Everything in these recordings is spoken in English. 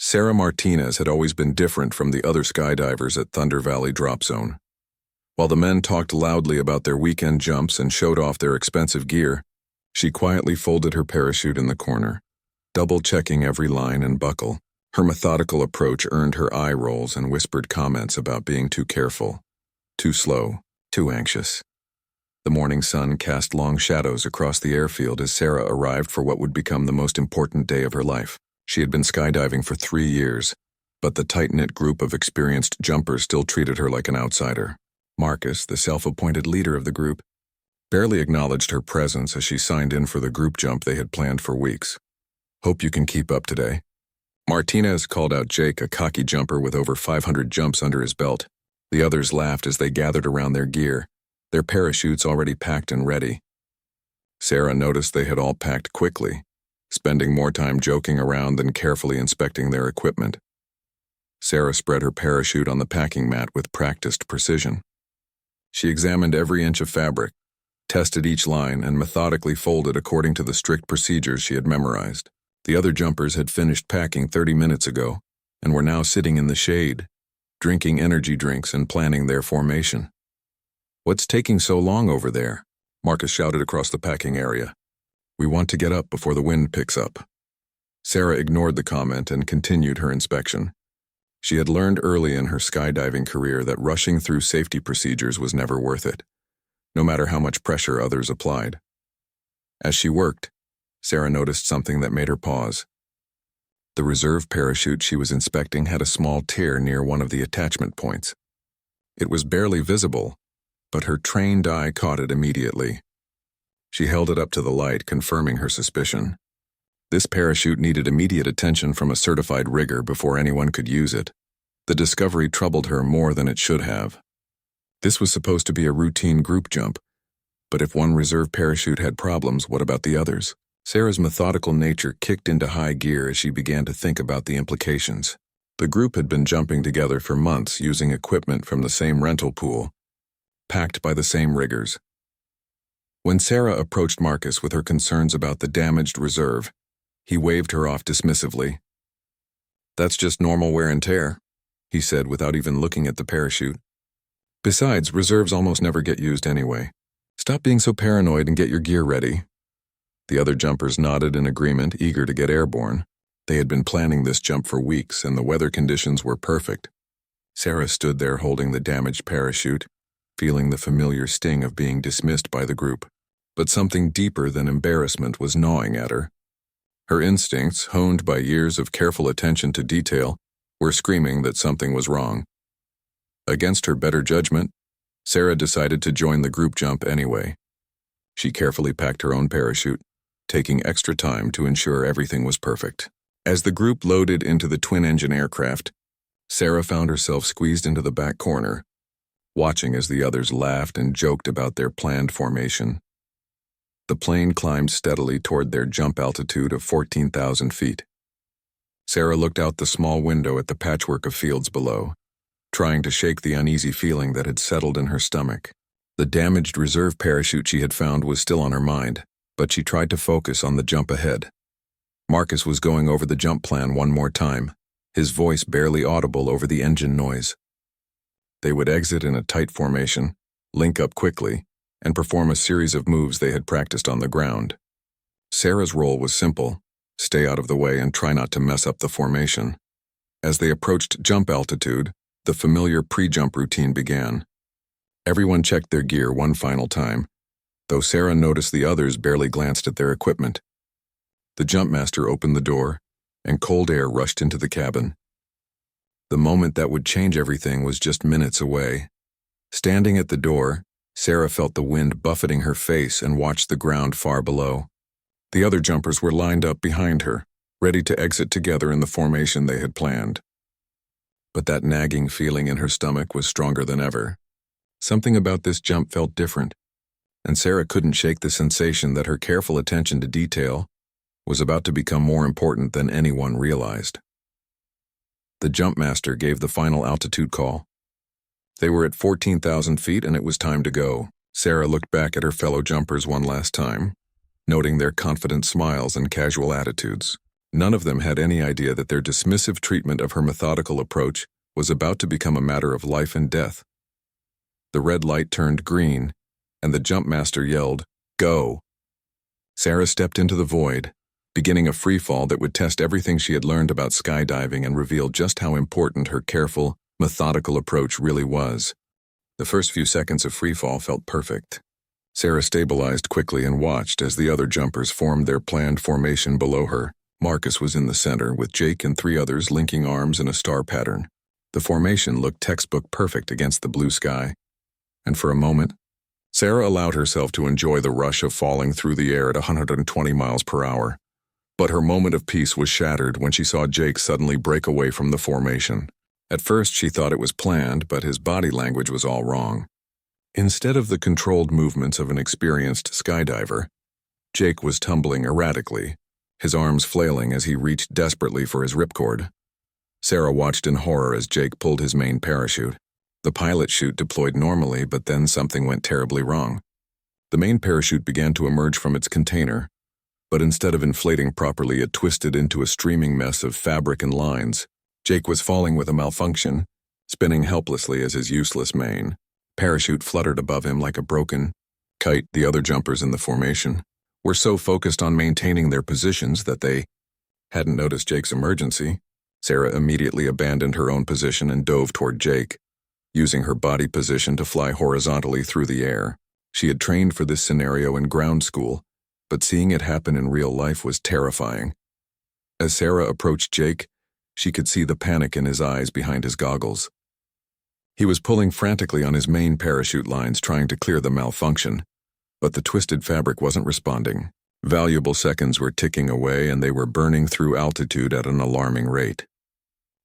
Sarah Martinez had always been different from the other skydivers at Thunder Valley Drop Zone. While the men talked loudly about their weekend jumps and showed off their expensive gear, she quietly folded her parachute in the corner, double-checking every line and buckle. Her methodical approach earned her eye rolls and whispered comments about being too careful, too slow, too anxious. The morning sun cast long shadows across the airfield as Sarah arrived for what would become the most important day of her life. She had been skydiving for 3 years, but the tight-knit group of experienced jumpers still treated her like an outsider. Marcus, the self-appointed leader of the group, barely acknowledged her presence as she signed in for the group jump they had planned for weeks. "Hope you can keep up today." Martinez called out Jake, a cocky jumper with over 500 jumps under his belt. The others laughed as they gathered around their gear, their parachutes already packed and ready. Sarah noticed they had all packed quickly, spending more time joking around than carefully inspecting their equipment. Sarah spread her parachute on the packing mat with practiced precision. She examined every inch of fabric, tested each line, and methodically folded according to the strict procedures she had memorized. The other jumpers had finished packing 30 minutes ago and were now sitting in the shade, drinking energy drinks and planning their formation. "What's taking so long over there?" Marcus shouted across the packing area. "We want to get up before the wind picks up." Sarah ignored the comment and continued her inspection. She had learned early in her skydiving career that rushing through safety procedures was never worth it, no matter how much pressure others applied. As she worked, Sarah noticed something that made her pause. The reserve parachute she was inspecting had a small tear near one of the attachment points. It was barely visible, but her trained eye caught it immediately. She held it up to the light, confirming her suspicion. This parachute needed immediate attention from a certified rigger before anyone could use it. The discovery troubled her more than it should have. This was supposed to be a routine group jump, but if one reserve parachute had problems, what about the others? Sarah's methodical nature kicked into high gear as she began to think about the implications. The group had been jumping together for months using equipment from the same rental pool, packed by the same riggers. When Sarah approached Marcus with her concerns about the damaged reserve, he waved her off dismissively. "That's just normal wear and tear," he said without even looking at the parachute. "Besides, reserves almost never get used anyway. Stop being so paranoid and get your gear ready." The other jumpers nodded in agreement, eager to get airborne. They had been planning this jump for weeks, and the weather conditions were perfect. Sarah stood there holding the damaged parachute, feeling the familiar sting of being dismissed by the group. But something deeper than embarrassment was gnawing at her. Her instincts, honed by years of careful attention to detail, were screaming that something was wrong. Against her better judgment, Sarah decided to join the group jump anyway. She carefully packed her own parachute, taking extra time to ensure everything was perfect. As the group loaded into the twin-engine aircraft, Sarah found herself squeezed into the back corner, watching as the others laughed and joked about their planned formation. The plane climbed steadily toward their jump altitude of 14,000 feet. Sarah looked out the small window at the patchwork of fields below, trying to shake the uneasy feeling that had settled in her stomach. The damaged reserve parachute she had found was still on her mind, but she tried to focus on the jump ahead. Marcus was going over the jump plan one more time, his voice barely audible over the engine noise. They would exit in a tight formation, link up quickly, and perform a series of moves they had practiced on the ground. Sarah's role was simple: stay out of the way and try not to mess up the formation. As they approached jump altitude, the familiar pre-jump routine began. Everyone checked their gear one final time, though Sarah noticed the others barely glanced at their equipment. The jumpmaster opened the door, and cold air rushed into the cabin. The moment that would change everything was just minutes away. Standing at the door, Sarah felt the wind buffeting her face and watched the ground far below. The other jumpers were lined up behind her, ready to exit together in the formation they had planned. But that nagging feeling in her stomach was stronger than ever. Something about this jump felt different, and Sarah couldn't shake the sensation that her careful attention to detail was about to become more important than anyone realized. The jumpmaster gave the final altitude call. They were at 14,000 feet and it was time to go. Sarah looked back at her fellow jumpers one last time, noting their confident smiles and casual attitudes. None of them had any idea that their dismissive treatment of her methodical approach was about to become a matter of life and death. The red light turned green, and the jump master yelled, "Go!" Sarah stepped into the void, beginning a free fall that would test everything she had learned about skydiving and reveal just how important her careful, methodical approach really was. The first few seconds of free fall felt perfect. Sarah stabilized quickly and watched as the other jumpers formed their planned formation below her. Marcus was in the center, with Jake and 3 others linking arms in a star pattern. The formation looked textbook perfect against the blue sky. And for a moment, Sarah allowed herself to enjoy the rush of falling through the air at 120 miles per hour. But her moment of peace was shattered when she saw Jake suddenly break away from the formation. At first, she thought it was planned, but his body language was all wrong. Instead of the controlled movements of an experienced skydiver, Jake was tumbling erratically, his arms flailing as he reached desperately for his ripcord. Sarah watched in horror as Jake pulled his main parachute. The pilot chute deployed normally, but then something went terribly wrong. The main parachute began to emerge from its container, but instead of inflating properly, it twisted into a streaming mess of fabric and lines. Jake was falling with a malfunction, spinning helplessly as his useless main parachute fluttered above him like a broken kite. The other jumpers in the formation were so focused on maintaining their positions that they hadn't noticed Jake's emergency. Sarah immediately abandoned her own position and dove toward Jake, using her body position to fly horizontally through the air. She had trained for this scenario in ground school, but seeing it happen in real life was terrifying. As Sarah approached Jake, she could see the panic in his eyes behind his goggles. He was pulling frantically on his main parachute lines, trying to clear the malfunction, but the twisted fabric wasn't responding. Valuable seconds were ticking away, and they were burning through altitude at an alarming rate.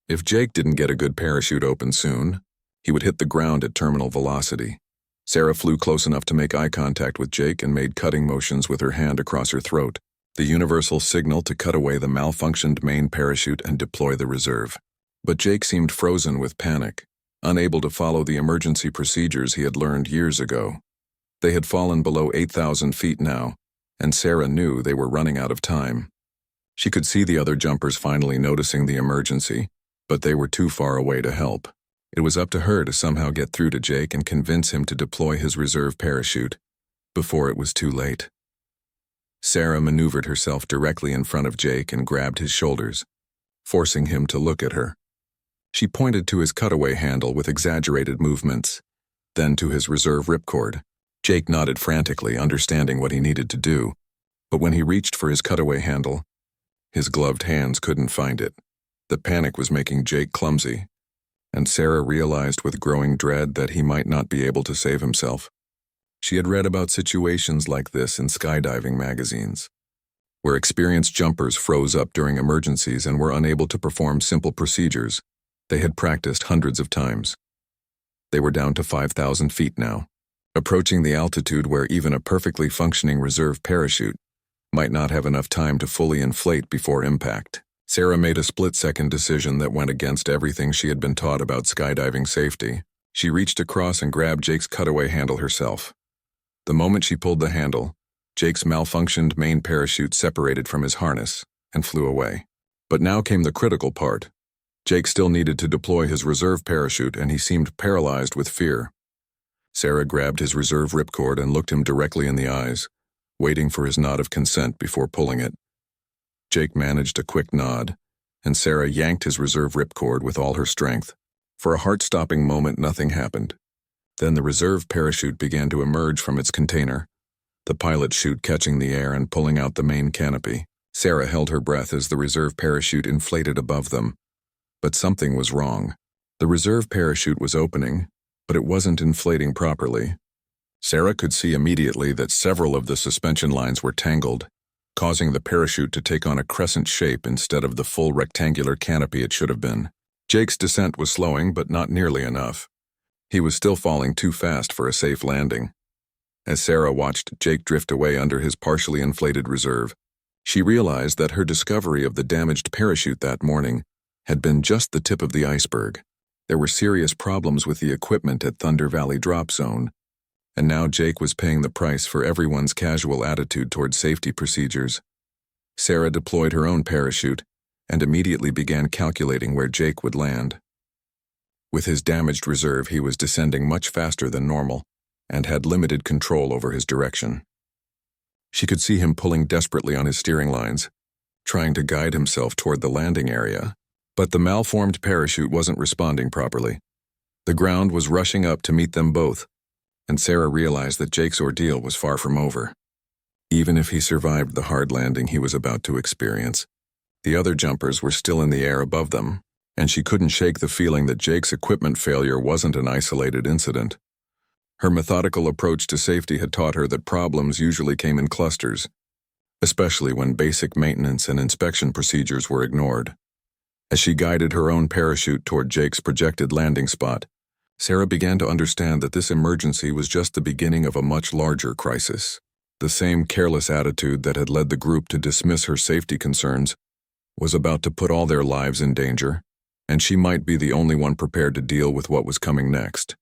If Jake didn't get a good parachute open soon, he would hit the ground at terminal velocity. Sarah flew close enough to make eye contact with Jake and made cutting motions with her hand across her throat, the universal signal to cut away the malfunctioned main parachute and deploy the reserve. But Jake seemed frozen with panic, unable to follow the emergency procedures he had learned years ago. They had fallen below 8,000 feet now, and Sarah knew they were running out of time. She could see the other jumpers finally noticing the emergency, but they were too far away to help. It was up to her to somehow get through to Jake and convince him to deploy his reserve parachute before it was too late. Sarah maneuvered herself directly in front of Jake and grabbed his shoulders, forcing him to look at her. She pointed to his cutaway handle with exaggerated movements, then to his reserve ripcord. Jake nodded frantically, understanding what he needed to do, but when he reached for his cutaway handle, his gloved hands couldn't find it. The panic was making Jake clumsy, and Sarah realized with growing dread that he might not be able to save himself. She had read about situations like this in skydiving magazines, where experienced jumpers froze up during emergencies and were unable to perform simple procedures they had practiced hundreds of times. They were down to 5,000 feet now, approaching the altitude where even a perfectly functioning reserve parachute might not have enough time to fully inflate before impact. Sarah made a split-second decision that went against everything she had been taught about skydiving safety. She reached across and grabbed Jake's cutaway handle herself. The moment she pulled the handle, Jake's malfunctioned main parachute separated from his harness and flew away. But now came the critical part. Jake still needed to deploy his reserve parachute, and he seemed paralyzed with fear. Sarah grabbed his reserve ripcord and looked him directly in the eyes, waiting for his nod of consent before pulling it. Jake managed a quick nod, and Sarah yanked his reserve ripcord with all her strength. For a heart-stopping moment, nothing happened. Then the reserve parachute began to emerge from its container, the pilot chute catching the air and pulling out the main canopy. Sarah held her breath as the reserve parachute inflated above them. But something was wrong. The reserve parachute was opening, but it wasn't inflating properly. Sarah could see immediately that several of the suspension lines were tangled, causing the parachute to take on a crescent shape instead of the full rectangular canopy it should have been. Jake's descent was slowing, but not nearly enough. He was still falling too fast for a safe landing. As Sarah watched Jake drift away under his partially inflated reserve, she realized that her discovery of the damaged parachute that morning had been just the tip of the iceberg. There were serious problems with the equipment at Thunder Valley Drop Zone, and now Jake was paying the price for everyone's casual attitude toward safety procedures. Sarah deployed her own parachute and immediately began calculating where Jake would land. With his damaged reserve, he was descending much faster than normal and had limited control over his direction. She could see him pulling desperately on his steering lines, trying to guide himself toward the landing area, but the malformed parachute wasn't responding properly. The ground was rushing up to meet them both, and Sarah realized that Jake's ordeal was far from over. Even if he survived the hard landing he was about to experience, the other jumpers were still in the air above them, and she couldn't shake the feeling that Jake's equipment failure wasn't an isolated incident. Her methodical approach to safety had taught her that problems usually came in clusters, especially when basic maintenance and inspection procedures were ignored. As she guided her own parachute toward Jake's projected landing spot, Sarah began to understand that this emergency was just the beginning of a much larger crisis. The same careless attitude that had led the group to dismiss her safety concerns was about to put all their lives in danger, and she might be the only one prepared to deal with what was coming next.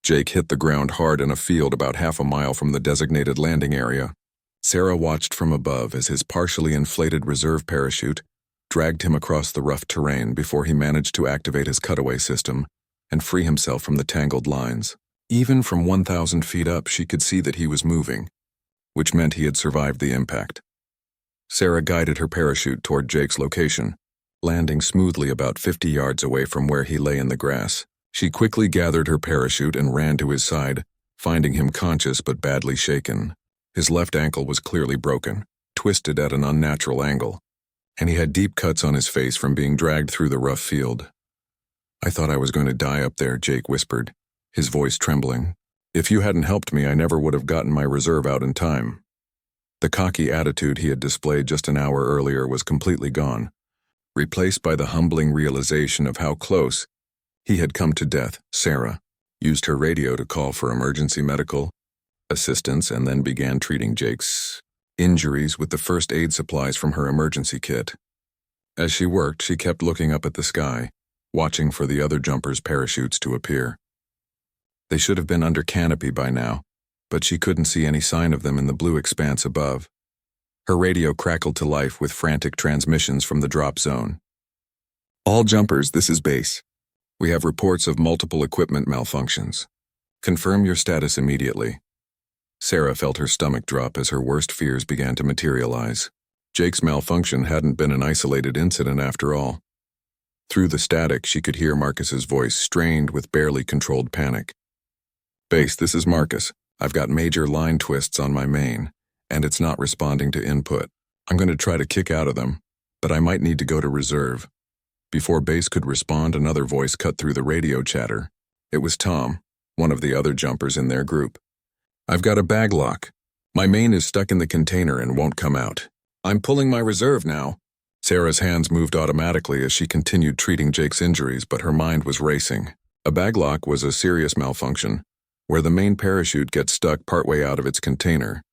Jake hit the ground hard in a field about half a mile from the designated landing area. Sarah watched from above as his partially inflated reserve parachute dragged him across the rough terrain before he managed to activate his cutaway system and free himself from the tangled lines. Even from 1,000 feet up, she could see that he was moving, which meant he had survived the impact. Sarah guided her parachute toward Jake's location, landing smoothly about 50 yards away from where he lay in the grass. She quickly gathered her parachute and ran to his side, finding him conscious but badly shaken. His left ankle was clearly broken, twisted at an unnatural angle, and he had deep cuts on his face from being dragged through the rough field. "I thought I was going to die up there," Jake whispered, his voice trembling. "If you hadn't helped me, I never would have gotten my reserve out in time." The cocky attitude he had displayed just an hour earlier was completely gone, replaced by the humbling realization of how close he had come to death. Sarah used her radio to call for emergency medical assistance and then began treating Jake's injuries with the first aid supplies from her emergency kit. As she worked, she kept looking up at the sky, watching for the other jumpers' parachutes to appear. They should have been under canopy by now, but she couldn't see any sign of them in the blue expanse above. Her radio crackled to life with frantic transmissions from the drop zone. "All jumpers, this is base. We have reports of multiple equipment malfunctions. Confirm your status immediately." Sarah felt her stomach drop as her worst fears began to materialize. Jake's malfunction hadn't been an isolated incident after all. Through the static, she could hear Marcus's voice, strained with barely controlled panic. "Base, this is Marcus. I've got major line twists on my main, and it's not responding to input. I'm going to try to kick out of them, but I might need to go to reserve." Before Base could respond, another voice cut through the radio chatter. It was Tom, one of the other jumpers in their group. "I've got a bag lock. My main is stuck in the container and won't come out. I'm pulling my reserve now." Sarah's hands moved automatically as she continued treating Jake's injuries, but her mind was racing. A bag lock was a serious malfunction, where the main parachute gets stuck partway out of its container,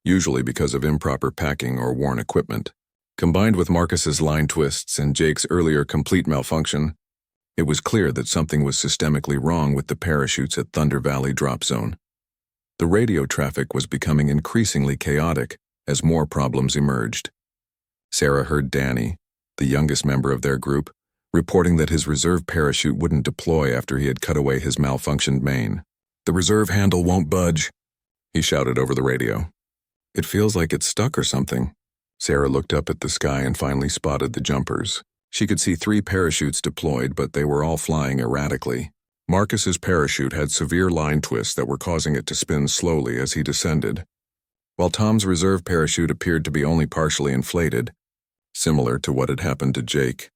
usually because of improper packing or worn equipment. Combined with Marcus's line twists and Jake's earlier complete malfunction, it was clear that something was systemically wrong with the parachutes at Thunder Valley Drop Zone. The radio traffic was becoming increasingly chaotic as more problems emerged. Sarah heard Danny, the youngest member of their group, reporting that his reserve parachute wouldn't deploy after he had cut away his malfunctioned main. "The reserve handle won't budge," he shouted over the radio. "It feels like it's stuck or something." Sarah looked up at the sky and finally spotted the jumpers. She could see 3 parachutes deployed, but they were all flying erratically. Marcus's parachute had severe line twists that were causing it to spin slowly as he descended, while Tom's reserve parachute appeared to be only partially inflated, similar to what had happened to Jake.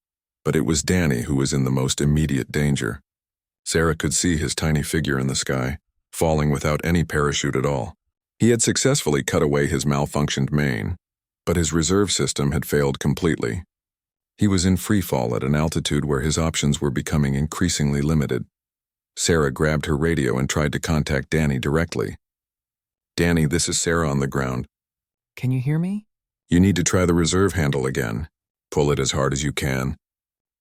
But it was Danny who was in the most immediate danger. Sarah could see his tiny figure in the sky, falling without any parachute at all. He had successfully cut away his malfunctioned main, but his reserve system had failed completely. He was in free fall at an altitude where his options were becoming increasingly limited. Sarah grabbed her radio and tried to contact Danny directly. "Danny, this is Sarah on the ground. Can you hear me? You need to try the reserve handle again. Pull it as hard as you can."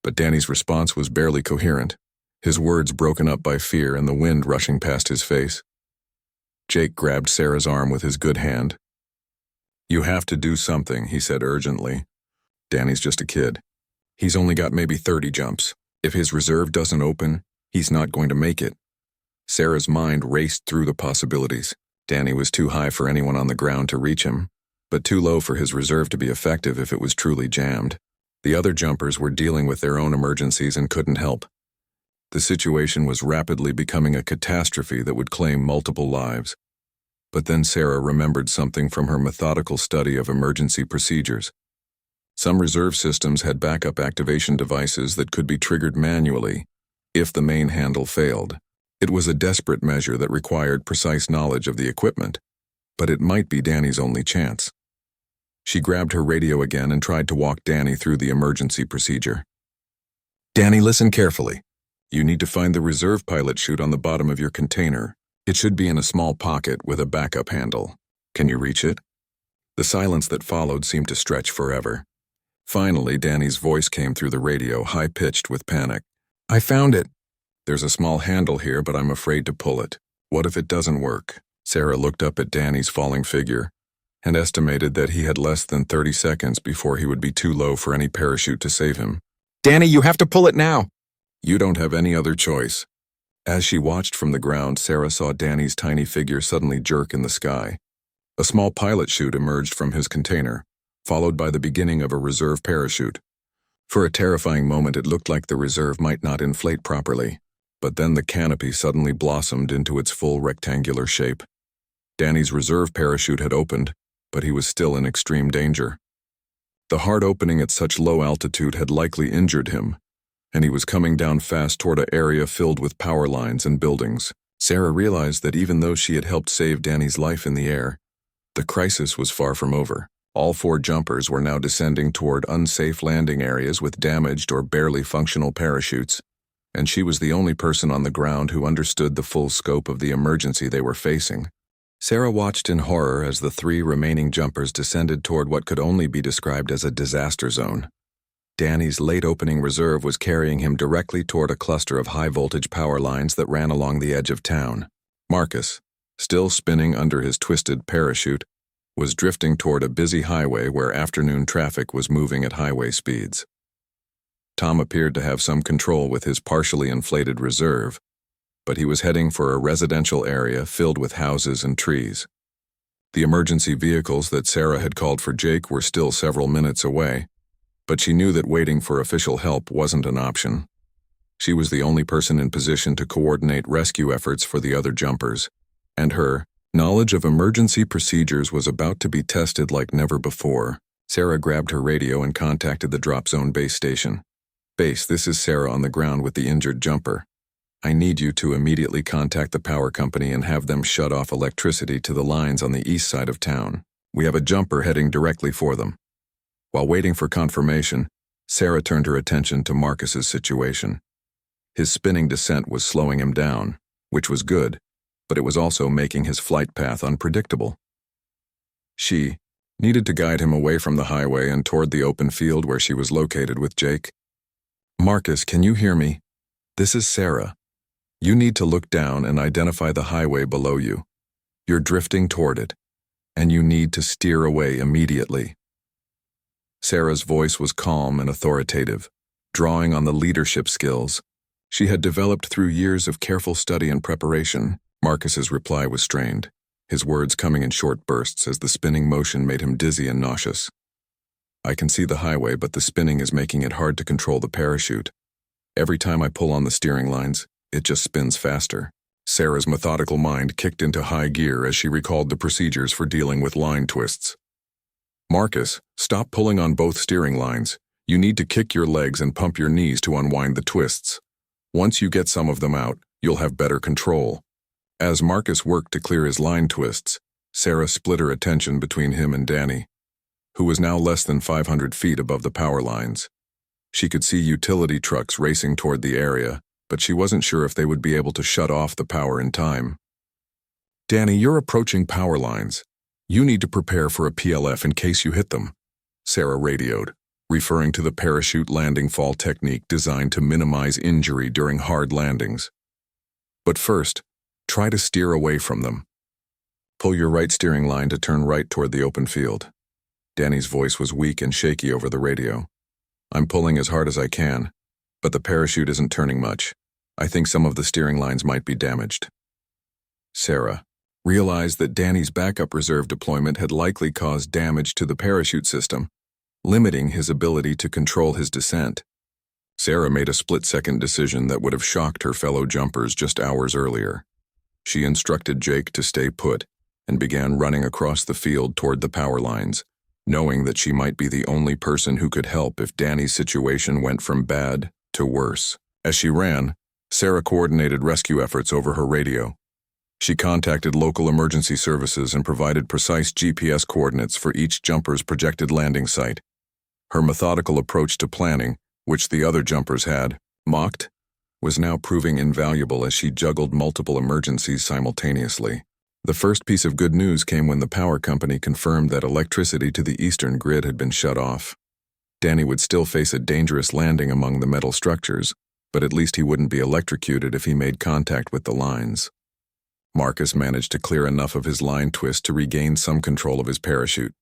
But Danny's response was barely coherent, his words broken up by fear and the wind rushing past his face. Jake grabbed Sarah's arm with his good hand. You have to do something, he said urgently. Danny's just a kid. He's only got maybe 30 jumps. If his reserve doesn't open, he's not going to make it. Sarah's mind raced through the possibilities. Danny was too high for anyone on the ground to reach him, but too low for his reserve to be effective if it was truly jammed. The other jumpers were dealing with their own emergencies and couldn't help. The situation was rapidly becoming a catastrophe that would claim multiple lives. But then Sarah remembered something from her methodical study of emergency procedures. Some reserve systems had backup activation devices that could be triggered manually if the main handle failed. It was a desperate measure that required precise knowledge of the equipment, but it might be Danny's only chance. She grabbed her radio again and tried to walk Danny through the emergency procedure. Danny, listen carefully. You need to find the reserve pilot chute on the bottom of your container. It should be in a small pocket with a backup handle. Can you reach it? The silence that followed seemed to stretch forever. Finally, Danny's voice came through the radio, high-pitched with panic. I found it. There's a small handle here, but I'm afraid to pull it. What if it doesn't work? Sarah looked up at Danny's falling figure and estimated that he had less than 30 seconds before he would be too low for any parachute to save him. Danny, you have to pull it now. You don't have any other choice. As she watched from the ground, Sarah saw Danny's tiny figure suddenly jerk in the sky. A small pilot chute emerged from his container, followed by the beginning of a reserve parachute. For a terrifying moment, it looked like the reserve might not inflate properly, but then the canopy suddenly blossomed into its full rectangular shape. Danny's reserve parachute had opened, but he was still in extreme danger. The hard opening at such low altitude had likely injured him, and he was coming down fast toward an area filled with power lines and buildings. Sarah realized that even though she had helped save Danny's life in the air, the crisis was far from over. All 4 jumpers were now descending toward unsafe landing areas with damaged or barely functional parachutes, and she was the only person on the ground who understood the full scope of the emergency they were facing. Sarah watched in horror as the 3 remaining jumpers descended toward what could only be described as a disaster zone. Danny's late-opening reserve was carrying him directly toward a cluster of high-voltage power lines that ran along the edge of town. Marcus, still spinning under his twisted parachute, was drifting toward a busy highway where afternoon traffic was moving at highway speeds. Tom appeared to have some control with his partially inflated reserve, but he was heading for a residential area filled with houses and trees. The emergency vehicles that Sarah had called for Jake were still several minutes away, but she knew that waiting for official help wasn't an option. She was the only person in position to coordinate rescue efforts for the other jumpers, and her knowledge of emergency procedures was about to be tested like never before. Sarah grabbed her radio and contacted the drop zone base station. Base, this is Sarah on the ground with the injured jumper. I need you to immediately contact the power company and have them shut off electricity to the lines on the east side of town. We have a jumper heading directly for them. While waiting for confirmation, Sarah turned her attention to Marcus's situation. His spinning descent was slowing him down, which was good, but it was also making his flight path unpredictable. She needed to guide him away from the highway and toward the open field where she was located with Jake. Marcus, can you hear me? This is Sarah. You need to look down and identify the highway below you. You're drifting toward it, and you need to steer away immediately. Sarah's voice was calm and authoritative, drawing on the leadership skills she had developed through years of careful study and preparation. Marcus's reply was strained, his words coming in short bursts as the spinning motion made him dizzy and nauseous. I can see the highway, but the spinning is making it hard to control the parachute. Every time I pull on the steering lines, it just spins faster. Sarah's methodical mind kicked into high gear as she recalled the procedures for dealing with line twists. Marcus, stop pulling on both steering lines. You need to kick your legs and pump your knees to unwind the twists. Once you get some of them out, you'll have better control. As Marcus worked to clear his line twists, Sarah split her attention between him and Danny, who was now less than 500 feet above the power lines. She could see utility trucks racing toward the area, but she wasn't sure if they would be able to shut off the power in time. Danny, you're approaching power lines. You need to prepare for a PLF in case you hit them, Sarah radioed, referring to the parachute landing fall technique designed to minimize injury during hard landings. But first, try to steer away from them. Pull your right steering line to turn right toward the open field. Danny's voice was weak and shaky over the radio. "I'm pulling as hard as I can, but the parachute isn't turning much. I think some of the steering lines might be damaged." Sarah realized that Danny's backup reserve deployment had likely caused damage to the parachute system, limiting his ability to control his descent. Sarah made a split-second decision that would have shocked her fellow jumpers just hours earlier. She instructed Jake to stay put and began running across the field toward the power lines, knowing that she might be the only person who could help if Danny's situation went from bad to worse. As she ran, Sarah coordinated rescue efforts over her radio. She contacted local emergency services and provided precise GPS coordinates for each jumper's projected landing site. Her methodical approach to planning, which the other jumpers had mocked, was now proving invaluable as she juggled multiple emergencies simultaneously. The first piece of good news came when the power company confirmed that electricity to the eastern grid had been shut off. Danny would still face a dangerous landing among the metal structures, but at least he wouldn't be electrocuted if he made contact with the lines. Marcus managed to clear enough of his line twist to regain some control of his parachute.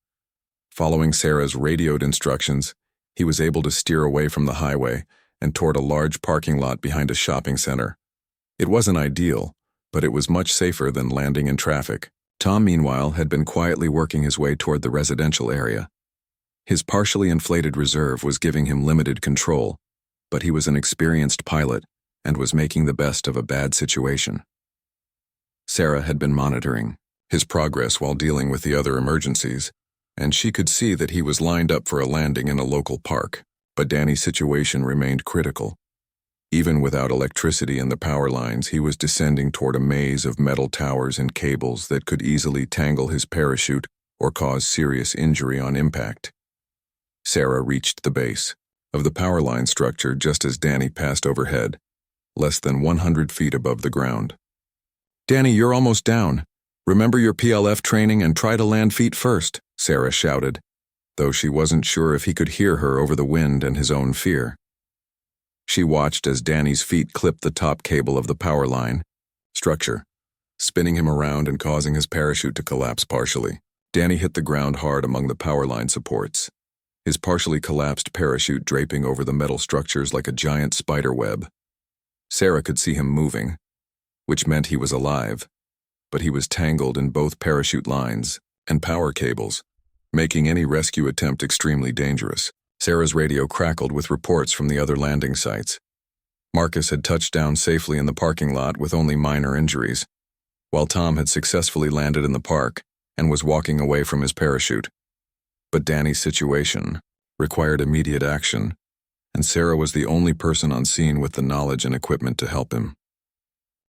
Following Sarah's radioed instructions, he was able to steer away from the highway and toward a large parking lot behind a shopping center. It wasn't ideal, but it was much safer than landing in traffic. Tom, meanwhile, had been quietly working his way toward the residential area. His partially inflated reserve was giving him limited control, but he was an experienced pilot and was making the best of a bad situation. Sarah had been monitoring his progress while dealing with the other emergencies, and she could see that he was lined up for a landing in a local park, but Danny's situation remained critical. Even without electricity in the power lines, he was descending toward a maze of metal towers and cables that could easily tangle his parachute or cause serious injury on impact. Sarah reached the base of the power line structure just as Danny passed overhead, less than 100 feet above the ground. "Danny, you're almost down. Remember your PLF training and try to land feet first," Sarah shouted, though she wasn't sure if he could hear her over the wind and his own fear. She watched as Danny's feet clipped the top cable of the power line structure, spinning him around and causing his parachute to collapse partially. Danny hit the ground hard among the power line supports, his partially collapsed parachute draping over the metal structures like a giant spider web. Sarah could see him moving, which meant he was alive, but he was tangled in both parachute lines and power cables, making any rescue attempt extremely dangerous. Sarah's radio crackled with reports from the other landing sites. Marcus had touched down safely in the parking lot with only minor injuries, while Tom had successfully landed in the park and was walking away from his parachute. But Danny's situation required immediate action, and Sarah was the only person on scene with the knowledge and equipment to help him.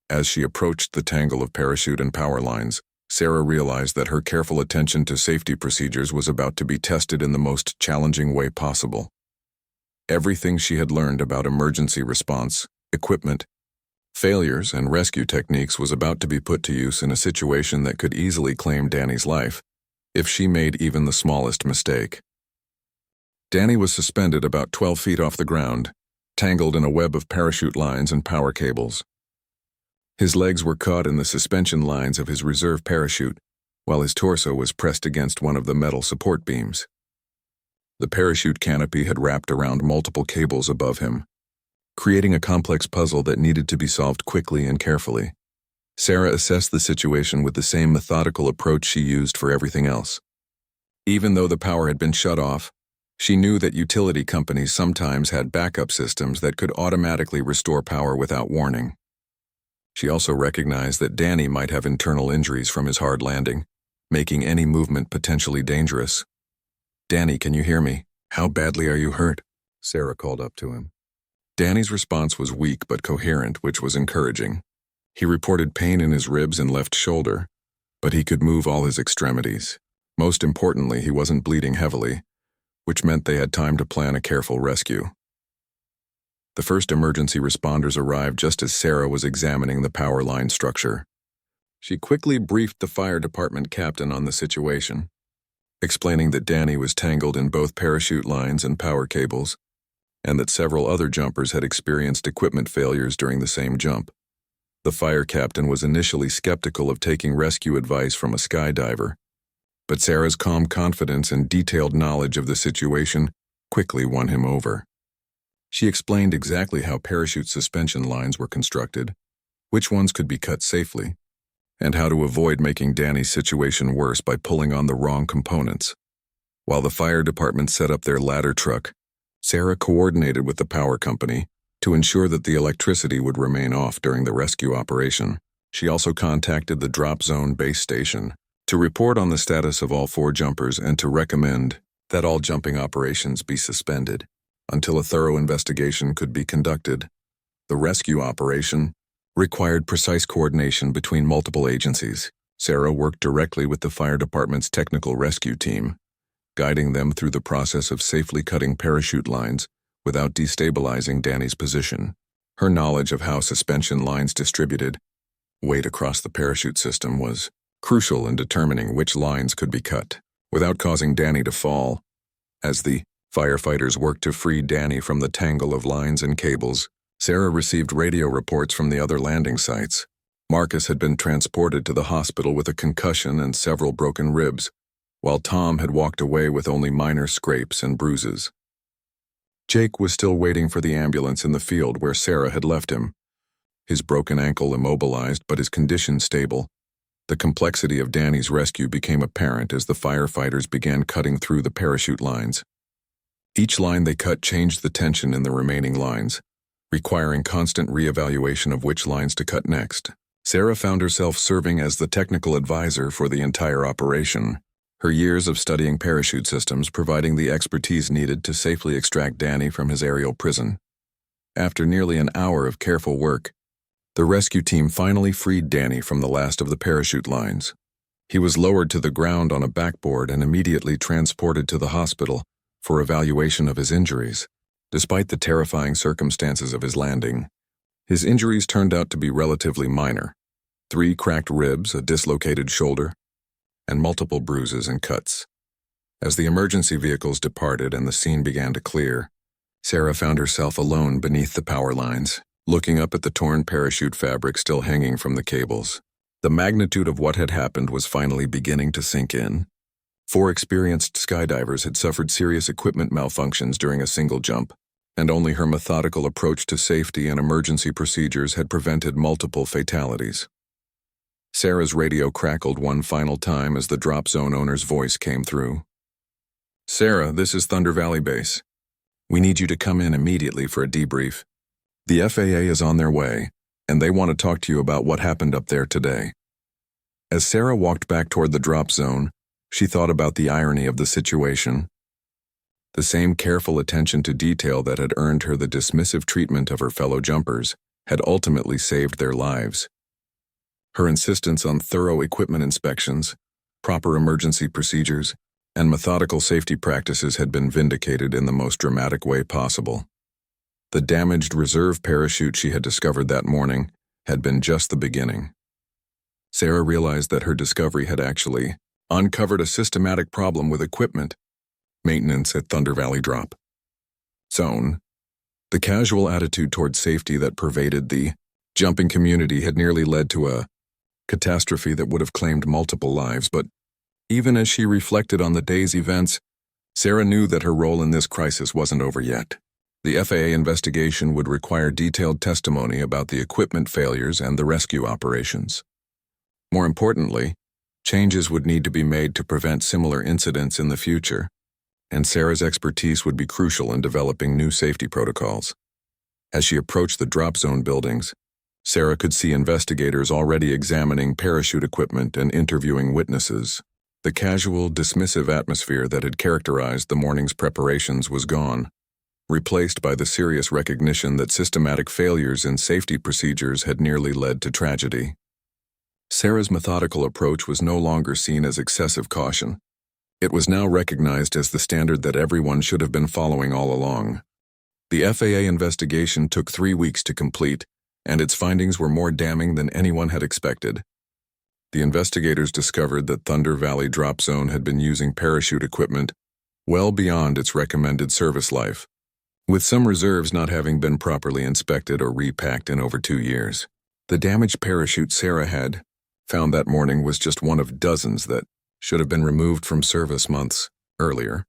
As she approached the tangle of parachute and power lines, Sarah realized that her careful attention to safety procedures was about to be tested in the most challenging way possible. Everything she had learned about emergency response, equipment, failures, and rescue techniques was about to be put to use in a situation that could easily claim Danny's life if she made even the smallest mistake. Danny was suspended about 12 feet off the ground, tangled in a web of parachute lines and power cables. His legs were caught in the suspension lines of his reserve parachute, while his torso was pressed against one of the metal support beams. The parachute canopy had wrapped around multiple cables above him, creating a complex puzzle that needed to be solved quickly and carefully. Sarah assessed the situation with the same methodical approach she used for everything else. Even though the power had been shut off, she knew that utility companies sometimes had backup systems that could automatically restore power without warning. She also recognized that Danny might have internal injuries from his hard landing, making any movement potentially dangerous. "Danny, can you hear me? How badly are you hurt?" Sarah called up to him. Danny's response was weak but coherent, which was encouraging. He reported pain in his ribs and left shoulder, but he could move all his extremities. Most importantly, he wasn't bleeding heavily, which meant they had time to plan a careful rescue. The first emergency responders arrived just as Sarah was examining the power line structure. She quickly briefed the fire department captain on the situation, explaining that Danny was tangled in both parachute lines and power cables, and that several other jumpers had experienced equipment failures during the same jump. The fire captain was initially skeptical of taking rescue advice from a skydiver, but Sarah's calm confidence and detailed knowledge of the situation quickly won him over. She explained exactly how parachute suspension lines were constructed, which ones could be cut safely, and how to avoid making Danny's situation worse by pulling on the wrong components. While the fire department set up their ladder truck, Sarah coordinated with the power company to ensure that the electricity would remain off during the rescue operation. She also contacted the drop zone base station to report on the status of all 4 jumpers and to recommend that all jumping operations be suspended until a thorough investigation could be conducted. The rescue operation required precise coordination between multiple agencies. Sarah worked directly with the fire department's technical rescue team, guiding them through the process of safely cutting parachute lines without destabilizing Danny's position. Her knowledge of how suspension lines distributed weight across the parachute system was crucial in determining which lines could be cut without causing Danny to fall. As the firefighters worked to free Danny from the tangle of lines and cables, Sarah received radio reports from the other landing sites. Marcus had been transported to the hospital with a concussion and several broken ribs, while Tom had walked away with only minor scrapes and bruises. Jake was still waiting for the ambulance in the field where Sarah had left him. His broken ankle immobilized, but his condition stable. The complexity of Danny's rescue became apparent as the firefighters began cutting through the parachute lines. Each line they cut changed the tension in the remaining lines, requiring constant reevaluation of which lines to cut next. Sarah found herself serving as the technical advisor for the entire operation, her years of studying parachute systems providing the expertise needed to safely extract Danny from his aerial prison. After nearly an hour of careful work, the rescue team finally freed Danny from the last of the parachute lines. He was lowered to the ground on a backboard and immediately transported to the hospital for evaluation of his injuries. Despite the terrifying circumstances of his landing, his injuries turned out to be relatively minor: 3 cracked ribs, a dislocated shoulder, and multiple bruises and cuts. As the emergency vehicles departed and the scene began to clear, Sarah found herself alone beneath the power lines, looking up at the torn parachute fabric still hanging from the cables. The magnitude of what had happened was finally beginning to sink in. 4 experienced skydivers had suffered serious equipment malfunctions during a single jump, and only her methodical approach to safety and emergency procedures had prevented multiple fatalities. Sarah's radio crackled one final time as the drop zone owner's voice came through. "Sarah, this is Thunder Valley Base. We need you to come in immediately for a debrief. The FAA is on their way, and they want to talk to you about what happened up there today." As Sarah walked back toward the drop zone, she thought about the irony of the situation. The same careful attention to detail that had earned her the dismissive treatment of her fellow jumpers had ultimately saved their lives. Her insistence on thorough equipment inspections, proper emergency procedures, and methodical safety practices had been vindicated in the most dramatic way possible. The damaged reserve parachute she had discovered that morning had been just the beginning. Sarah realized that her discovery had actually uncovered a systematic problem with equipment maintenance at Thunder Valley Drop Zone. The casual attitude toward safety that pervaded the jumping community had nearly led to a catastrophe that would have claimed multiple lives, but even as she reflected on the day's events, Sarah knew that her role in this crisis wasn't over yet. The FAA investigation would require detailed testimony about the equipment failures and the rescue operations. More importantly, changes would need to be made to prevent similar incidents in the future, and Sarah's expertise would be crucial in developing new safety protocols. As she approached the drop zone buildings, Sarah could see investigators already examining parachute equipment and interviewing witnesses. The casual, dismissive atmosphere that had characterized the morning's preparations was gone, replaced by the serious recognition that systematic failures in safety procedures had nearly led to tragedy. Sarah's methodical approach was no longer seen as excessive caution. It was now recognized as the standard that everyone should have been following all along. The FAA investigation took 3 weeks to complete, and its findings were more damning than anyone had expected. The investigators discovered that Thunder Valley Drop Zone had been using parachute equipment well beyond its recommended service life, with some reserves not having been properly inspected or repacked in over 2 years. The damaged parachute Sarah had found that morning was just one of dozens that should have been removed from service months earlier.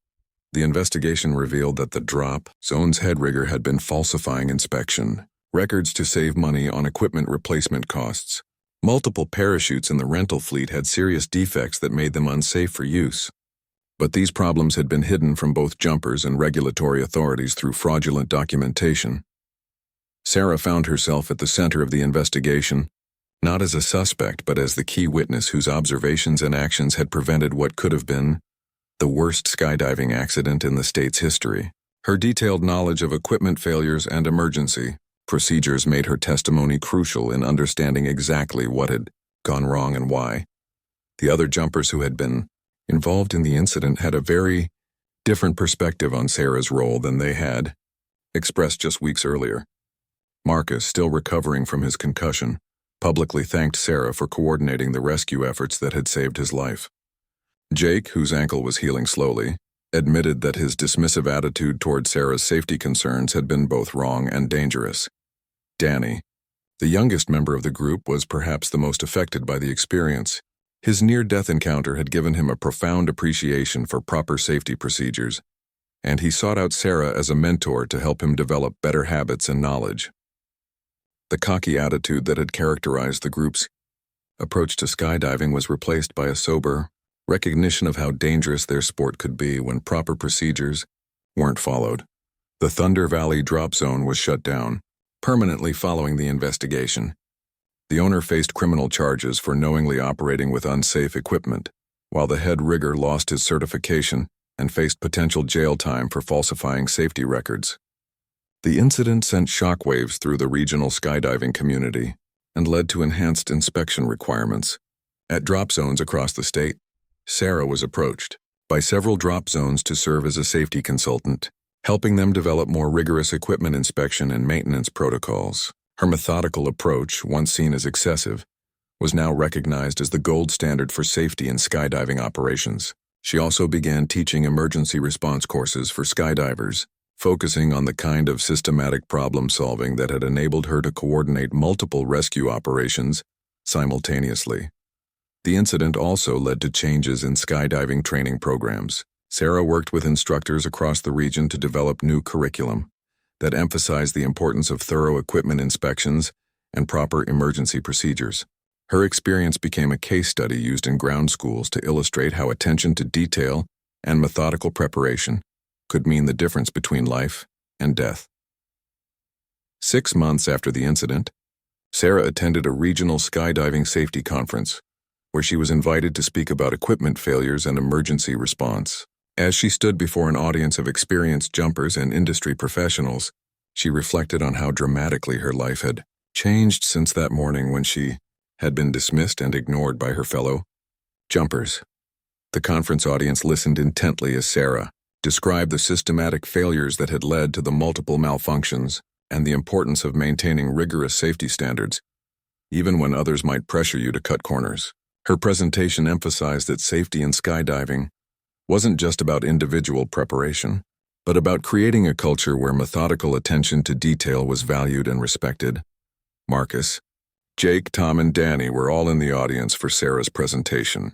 The investigation revealed that the drop zone's head rigger had been falsifying inspection records to save money on equipment replacement costs. Multiple parachutes in the rental fleet had serious defects that made them unsafe for use. But these problems had been hidden from both jumpers and regulatory authorities through fraudulent documentation. Sarah found herself at the center of the investigation, not as a suspect but as the key witness whose observations and actions had prevented what could have been the worst skydiving accident in the state's history. Her detailed knowledge of equipment failures and emergency procedures made her testimony crucial in understanding exactly what had gone wrong and why. The other jumpers who had been involved in the incident had a very different perspective on Sarah's role than they had expressed just weeks earlier. Marcus, still recovering from his concussion, publicly thanked Sarah for coordinating the rescue efforts that had saved his life. Jake, whose ankle was healing slowly, admitted that his dismissive attitude toward Sarah's safety concerns had been both wrong and dangerous. Danny, the youngest member of the group, was perhaps the most affected by the experience. His near-death encounter had given him a profound appreciation for proper safety procedures, and he sought out Sarah as a mentor to help him develop better habits and knowledge. The cocky attitude that had characterized the group's approach to skydiving was replaced by a sober recognition of how dangerous their sport could be when proper procedures weren't followed. The Thunder Valley drop zone was shut down permanently following the investigation. The owner faced criminal charges for knowingly operating with unsafe equipment, while the head rigger lost his certification and faced potential jail time for falsifying safety records. The incident sent shockwaves through the regional skydiving community and led to enhanced inspection requirements. At drop zones across the state, Sarah was approached by several drop zones to serve as a safety consultant, helping them develop more rigorous equipment inspection and maintenance protocols. Her methodical approach, once seen as excessive, was now recognized as the gold standard for safety in skydiving operations. She also began teaching emergency response courses for skydivers, focusing on the kind of systematic problem-solving that had enabled her to coordinate multiple rescue operations simultaneously. The incident also led to changes in skydiving training programs. Sarah worked with instructors across the region to develop new curriculum that emphasized the importance of thorough equipment inspections and proper emergency procedures. Her experience became a case study used in ground schools to illustrate how attention to detail and methodical preparation could mean the difference between life and death. 6 months after the incident, Sarah attended a regional skydiving safety conference, where she was invited to speak about equipment failures and emergency response. As she stood before an audience of experienced jumpers and industry professionals, she reflected on how dramatically her life had changed since that morning when she had been dismissed and ignored by her fellow jumpers. The conference audience listened intently as Sarah described the systematic failures that had led to the multiple malfunctions and the importance of maintaining rigorous safety standards, even when others might pressure you to cut corners. Her presentation emphasized that safety in skydiving wasn't just about individual preparation, but about creating a culture where methodical attention to detail was valued and respected. Marcus, Jake, Tom, and Danny were all in the audience for Sarah's presentation.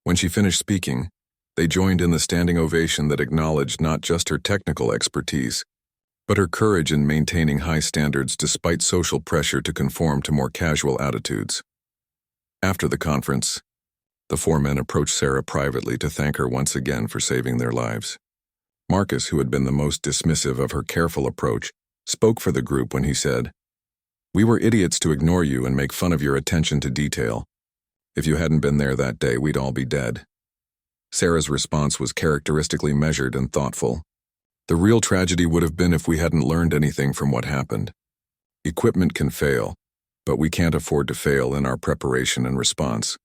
When she finished speaking, they joined in the standing ovation that acknowledged not just her technical expertise, but her courage in maintaining high standards despite social pressure to conform to more casual attitudes. After the conference, the 4 men approached Sarah privately to thank her once again for saving their lives. Marcus, who had been the most dismissive of her careful approach, spoke for the group when he said, "We were idiots to ignore you and make fun of your attention to detail. If you hadn't been there that day, we'd all be dead." Sarah's response was characteristically measured and thoughtful. "The real tragedy would have been if we hadn't learned anything from what happened. Equipment can fail, but we can't afford to fail in our preparation and response."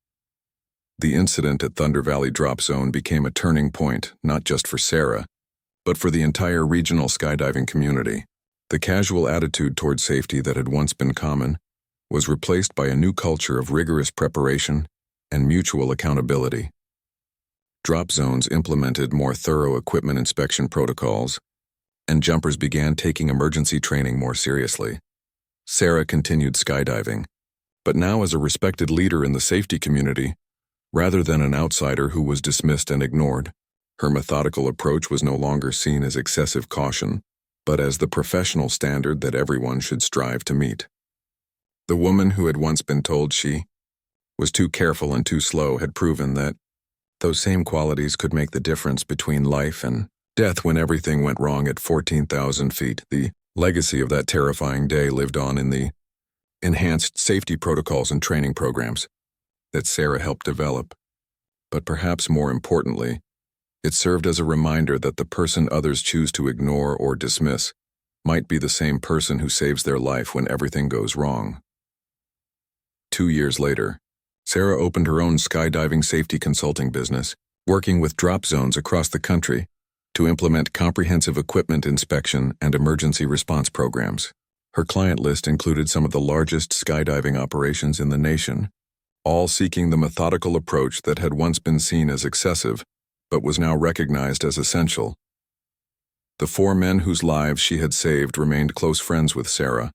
The incident at Thunder Valley Drop Zone became a turning point, not just for Sarah, but for the entire regional skydiving community. The casual attitude toward safety that had once been common was replaced by a new culture of rigorous preparation and mutual accountability. Drop zones implemented more thorough equipment inspection protocols, and jumpers began taking emergency training more seriously. Sarah continued skydiving, but now as a respected leader in the safety community, Rather than an outsider who was dismissed and ignored, her methodical approach was no longer seen as excessive caution, but as the professional standard that everyone should strive to meet. The woman who had once been told she was too careful and too slow had proven that those same qualities could make the difference between life and death when everything went wrong at 14,000 feet. The legacy of that terrifying day lived on in the enhanced safety protocols and training programs that Sarah helped develop. But perhaps more importantly, it served as a reminder that the person others choose to ignore or dismiss might be the same person who saves their life when everything goes wrong. 2 years later, Sarah opened her own skydiving safety consulting business, working with drop zones across the country to implement comprehensive equipment inspection and emergency response programs. Her client list included some of the largest skydiving operations in the nation, all seeking the methodical approach that had once been seen as excessive, but was now recognized as essential. The 4 men whose lives she had saved remained close friends with Sarah,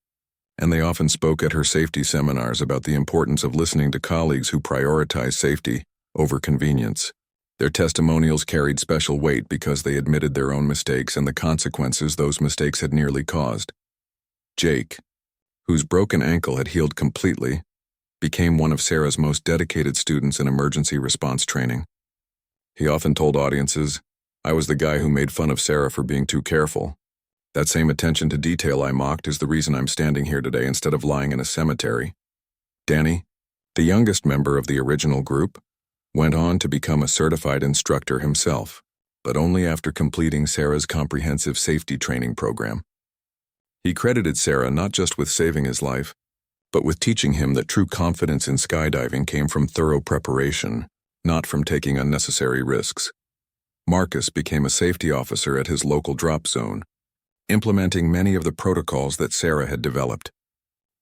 and they often spoke at her safety seminars about the importance of listening to colleagues who prioritize safety over convenience. Their testimonials carried special weight because they admitted their own mistakes and the consequences those mistakes had nearly caused. Jake, whose broken ankle had healed completely, became one of Sarah's most dedicated students in emergency response training. He often told audiences, "I was the guy who made fun of Sarah for being too careful. That same attention to detail I mocked is the reason I'm standing here today instead of lying in a cemetery." Danny, the youngest member of the original group, went on to become a certified instructor himself, but only after completing Sarah's comprehensive safety training program. He credited Sarah not just with saving his life, but with teaching him that true confidence in skydiving came from thorough preparation, not from taking unnecessary risks. Marcus became a safety officer at his local drop zone, implementing many of the protocols that Sarah had developed.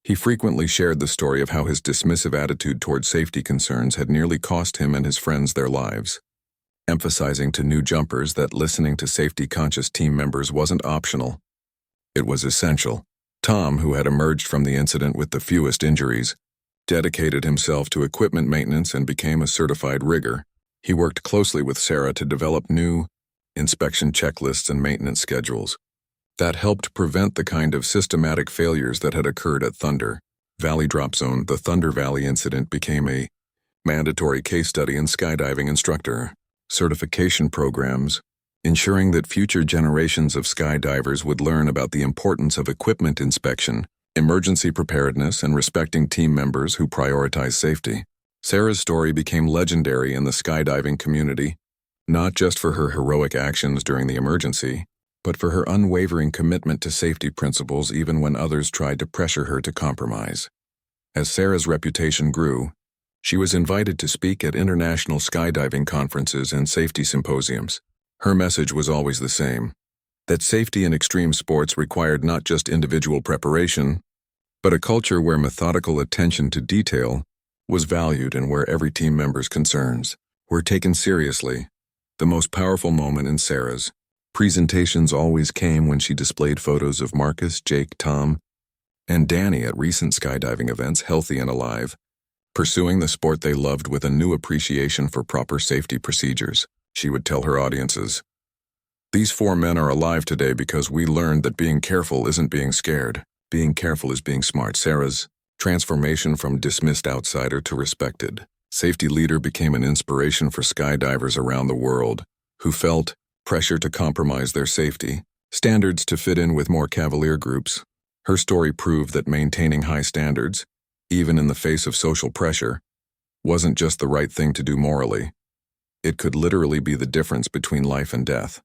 He frequently shared the story of how his dismissive attitude toward safety concerns had nearly cost him and his friends their lives, emphasizing to new jumpers that listening to safety-conscious team members wasn't optional. It was essential. Tom, who had emerged from the incident with the fewest injuries, dedicated himself to equipment maintenance and became a certified rigger. He worked closely with Sarah to develop new inspection checklists and maintenance schedules that helped prevent the kind of systematic failures that had occurred at Thunder Valley Drop Zone. The Thunder Valley incident became a mandatory case study in skydiving instructor certification programs, ensuring that future generations of skydivers would learn about the importance of equipment inspection, emergency preparedness, and respecting team members who prioritize safety. Sarah's story became legendary in the skydiving community, not just for her heroic actions during the emergency, but for her unwavering commitment to safety principles even when others tried to pressure her to compromise. As Sarah's reputation grew, she was invited to speak at international skydiving conferences and safety symposiums. Her message was always the same, that safety in extreme sports required not just individual preparation, but a culture where methodical attention to detail was valued and where every team member's concerns were taken seriously. The most powerful moment in Sarah's presentations always came when she displayed photos of Marcus, Jake, Tom, and Danny at recent skydiving events, healthy and alive, pursuing the sport they loved with a new appreciation for proper safety procedures. She would tell her audiences, "These 4 men are alive today because we learned that being careful isn't being scared. Being careful is being smart." Sarah's transformation from dismissed outsider to respected safety leader became an inspiration for skydivers around the world who felt pressure to compromise their safety standards to fit in with more cavalier groups. Her story proved that maintaining high standards, even in the face of social pressure, wasn't just the right thing to do morally. It could literally be the difference between life and death.